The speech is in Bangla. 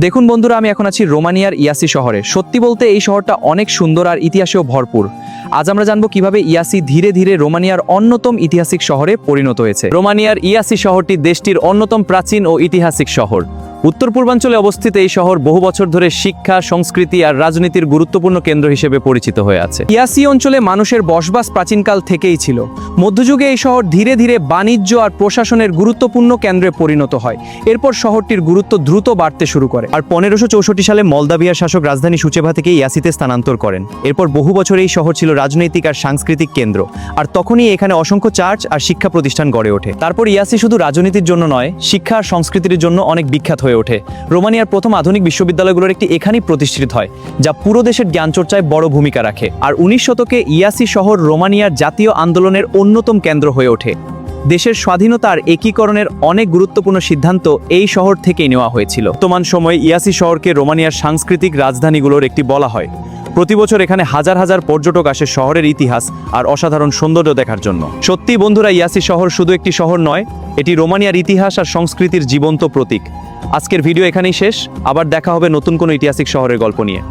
দেখুন বন্ধুরা, আমি এখন আছি রোমানিয়ার ইয়াসি শহরে। সত্যি বলতে এই শহরটা অনেক সুন্দর আর ইতিহাসেও ভরপুর। আজ আমরা জানবো কিভাবে ইয়াসি ধীরে ধীরে রোমানিয়ার অন্যতম ঐতিহাসিক শহরে পরিণত হয়েছে। রোমানিয়ার ইয়াসি শহরটি দেশটির অন্যতম প্রাচীন ও ঐতিহাসিক শহর। উত্তর পূর্বাঞ্চলে অবস্থিত এই শহর বহু বছর ধরে শিক্ষা, সংস্কৃতি আর রাজনীতির গুরুত্বপূর্ণ কেন্দ্র হিসেবে পরিচিত হয়ে আছে। ইয়াসি অঞ্চলে মানুষের বসবাস প্রাচীনকাল থেকেই ছিল। মধ্যযুগে এই শহর ধীরে ধীরে বাণিজ্য আর প্রশাসনের গুরুত্বপূর্ণ কেন্দ্রে পরিণত হয়। এরপর শহরটির গুরুত্ব দ্রুত বাড়তে শুরু করে। আর 1564 সালে মলদাভিয়ার শাসক রাজধানী সুচেভা থেকে ইয়াসিতে স্থানান্তর করেন। এরপর বহু বছর এই শহর ছিল রাজনৈতিক আর সাংস্কৃতিক কেন্দ্র। আর তখনই এখানে অসংখ্য চার্চ আর শিক্ষা প্রতিষ্ঠান গড়ে ওঠে। তারপর ইয়াসি শুধু রাজনীতির জন্য নয়, শিক্ষা আর সংস্কৃতির জন্য অনেক বিখ্যাত হয়ে ওঠে। রোমানিয়ার প্রথম আধুনিক বিশ্ববিদ্যালয়গুলোর একটি এখানেই প্রতিষ্ঠিত হয়, যা পুরো দেশের জ্ঞানচর্চায় বড় ভূমিকা রাখে। আর 19 শতকে ইয়াসি শহর রোমানিয়ার জাতীয় আন্দোলনের অন্যতম কেন্দ্র হয়ে ওঠে। দেশের স্বাধীনতা আর একীকরণের অনেক গুরুত্বপূর্ণ সিদ্ধান্ত এই শহর থেকেই নেওয়া হয়েছিল। বর্তমান সময়ে ইয়াসি শহরকে রোমানিয়ার সাংস্কৃতিক রাজধানীগুলোর একটি বলা হয়। প্রতি বছর এখানে হাজার হাজার পর্যটক আসে শহরের ইতিহাস আর অসাধারণ সৌন্দর্য দেখার জন্য। সত্যি বন্ধুরা, ইয়াসি শহর শুধু একটি শহর নয়, এটি রোমানিয়ার ইতিহাস আর সংস্কৃতির জীবন্ত প্রতীক। আজকের ভিডিও এখানেই শেষ। আবার দেখা হবে নতুন কোনো ঐতিহাসিক শহরের গল্প নিয়ে।